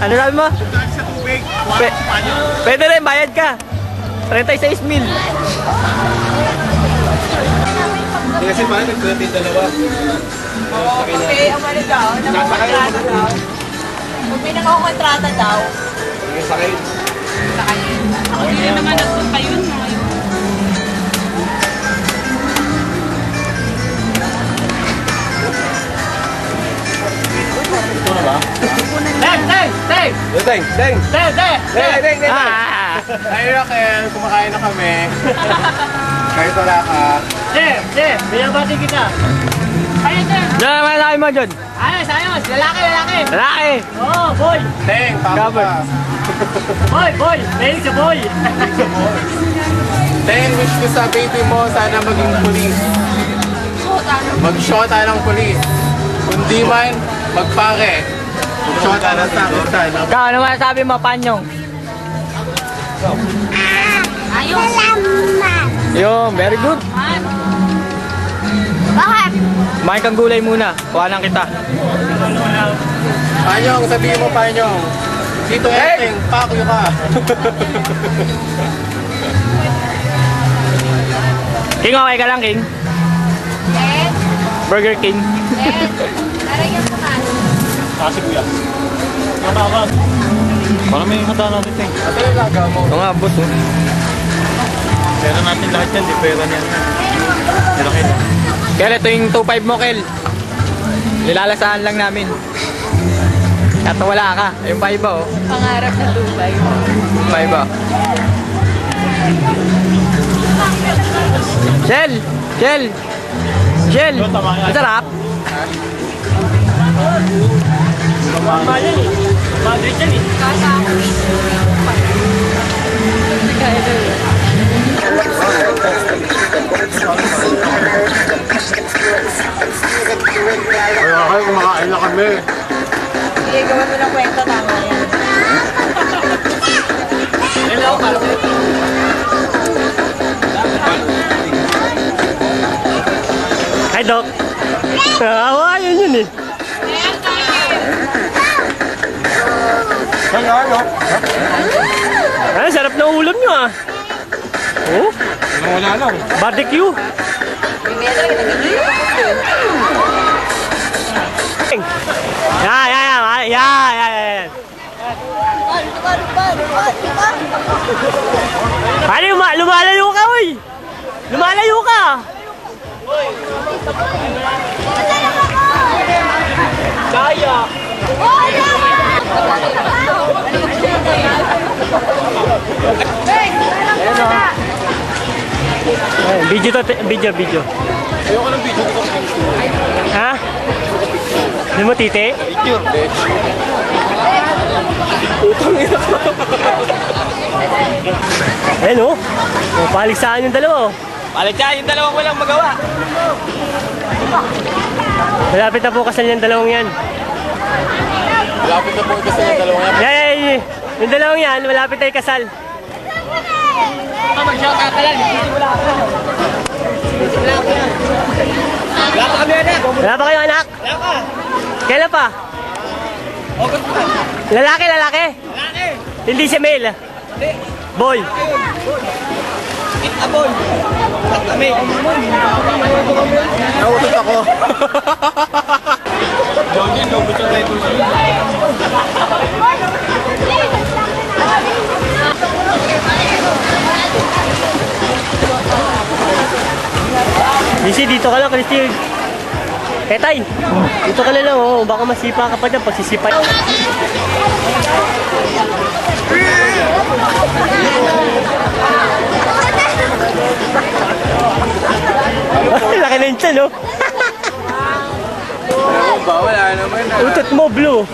Ano sabi mo? Sa tubig. Pwede rin, bayad ka. 36 mil. Hindi kasi parang nag-20 dalawa. Okay, ang mali daw. Nakakontrata daw. Kung may nakakontrata daw. Sige, sakay. Hindi naman nagpunta yun. Ito na ba? Teng! Teng! Teng! Teng! Ah! Ay, Raquel, kumakain na kami. Kahit wala ka. Binabati kita. Ayun din. Diyan naman sabi mo, John. Ayos, ayos. Lalaki, lalaki. Lalaki. Oo, boy. Teng, papa Gabay. ka. Boy. Mahilig sa boy. Teng, wish ko sa baby mo, sana maging pulis. Mag-shota ng pulis. Kundi man, magpare. Mag-shota ng sakistan. Ikaw, ano masasabi mo, Panyong? Ayos. Yun, very good. Bakit? Kumain kang gulay muna. Kuhanan kita. Panyong, sabihin mo, Panyong. Dito, Teng, pakyo ka. King, okay ka lang, King? Yes. Burger King. Yes. Naragyan mo ka. Kasi kuya. Para may handa natin, Teng. Ito yung laga mo. Ito nga, boss. Oh. Pera natin lahat yan, di pera niyan. Nilaki na. Kel, ito yung 2.5 mo, Kel. Nilalasaan lang namin. At wala ka. Yung 5 oh. Pangarap na Dubai. 5 oh. Shell! Shell! Shell! Ang sarap. Kasa ako. Ay, kumakain na kami. Sige, gawa mo ng kwento. Tama yan. Hello, Hi, Doc. Awayan yun eh. Ay, sarap na ulam nyo ah. Oh, Wala lang. barbecue. Yeah. Ano yung lumalayo ka, uy? Lumalayo ka. Kaya. Video. Ayoko ng video dito. Ha? Hindi mo titi? Picture, bitch. Ayan oh. Paligsahan yung dalawa oh. Paligsahan yung dalawang walang magawa. Malapit na po kasal yung dalawang yan. Malapit na po kasi yung dalawang yan. Yeah. Yung dalawang yan, malapit na yung kasal. Mag-shout out ka lang. Wala pa kami anak. Wala pa kayo anak? Wala pa. Kailan pa? August pa. Lalaki. Lalaki. Hindi siya male. Hindi. Boy. It's a boy. At kami. Nautot ako. Jogin, lobot yung tayo siya. Lisi, dito ka lang, Christy. Tay, dito ka na lang, oh. Baka masipa ka pa dyan, pagsisipay. Laki na yung tiyan, oh. Ano ba? Wala naman. Utot mo, blue.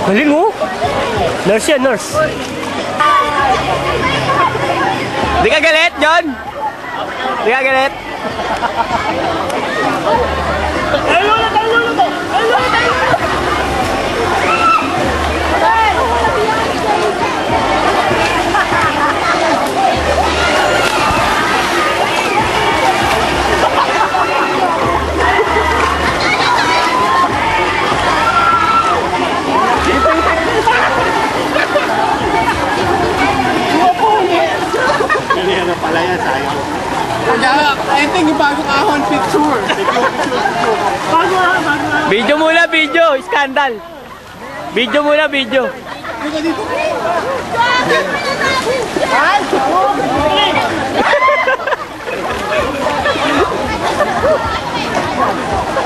Galing oh. Nurse yan, nurse. Di ka galit, John? Di ka galit? Kaya, I think yung bagong ahon picture. Video muna, video. Scandal. Video muna, video.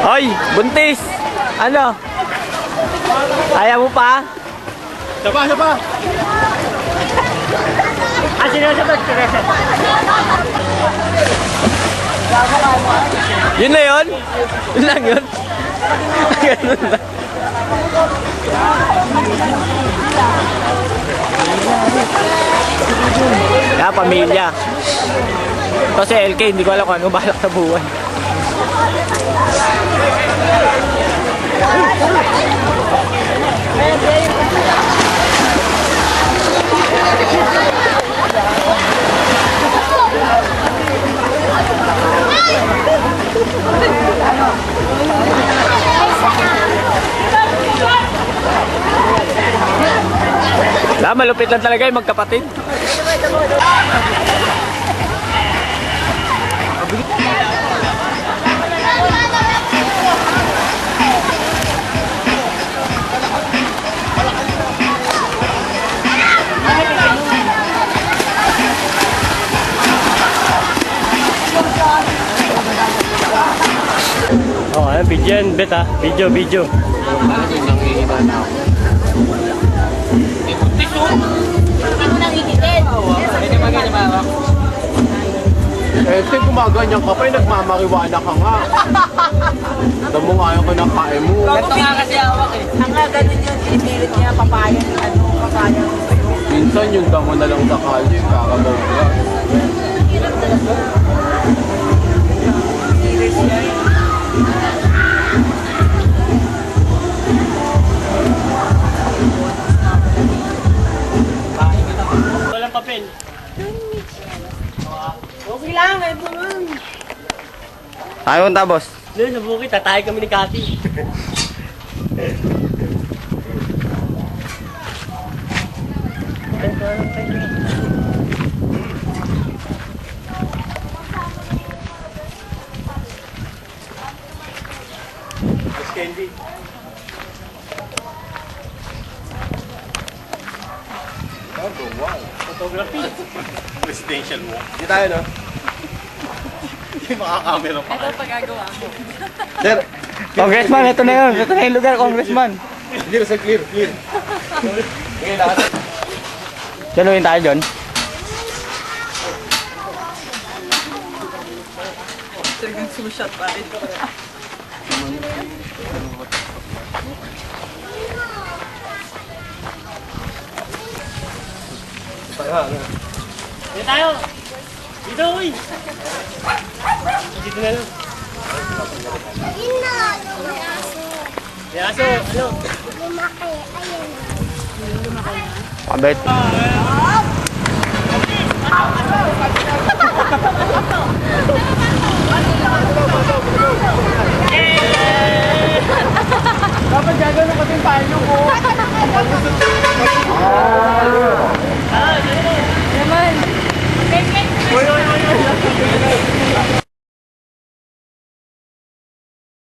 Hoy, buntis. Ano? Ayaw mo pa? Sapa. Ah, sinasabat. Yun na yun? Yun lang yun? Ganun lang. Kaya pamilya. Kasi LK, hindi ko alam kung ano balak sa buhay. Malupit lang talaga yung magkapatid. Oh, ano, video yan, bet ha? Video. Nangihina na ako. Eh, gumaganyan ka pa, nagmamariwana ka nga. Alam mo nga yung kinakain mo. Ito nga kasi awak eh. Ang nga ganun yun, pinipilit niya papaya. Papaya. Minsan yung damo na lang sa kalye, kakabobra. Walang papel. Okay lang, kahit naman. Ayaw ta, boss. Doon sa bukid, tatay kami ni Cathy. Candy. Photography. Presidential mo. Hindi tayo, no? Hindi makakamera pa. Ito pagagawa ko. Sir, Congressman, ito na yun. Ito na yung lugar, Congressman. clear, sir, clear. Daluin tayo dyan. Talagang sushot pa rin. Dito tayo. Dito, uy. Dito na lang. Yaso, ano? Kabit. Yeah!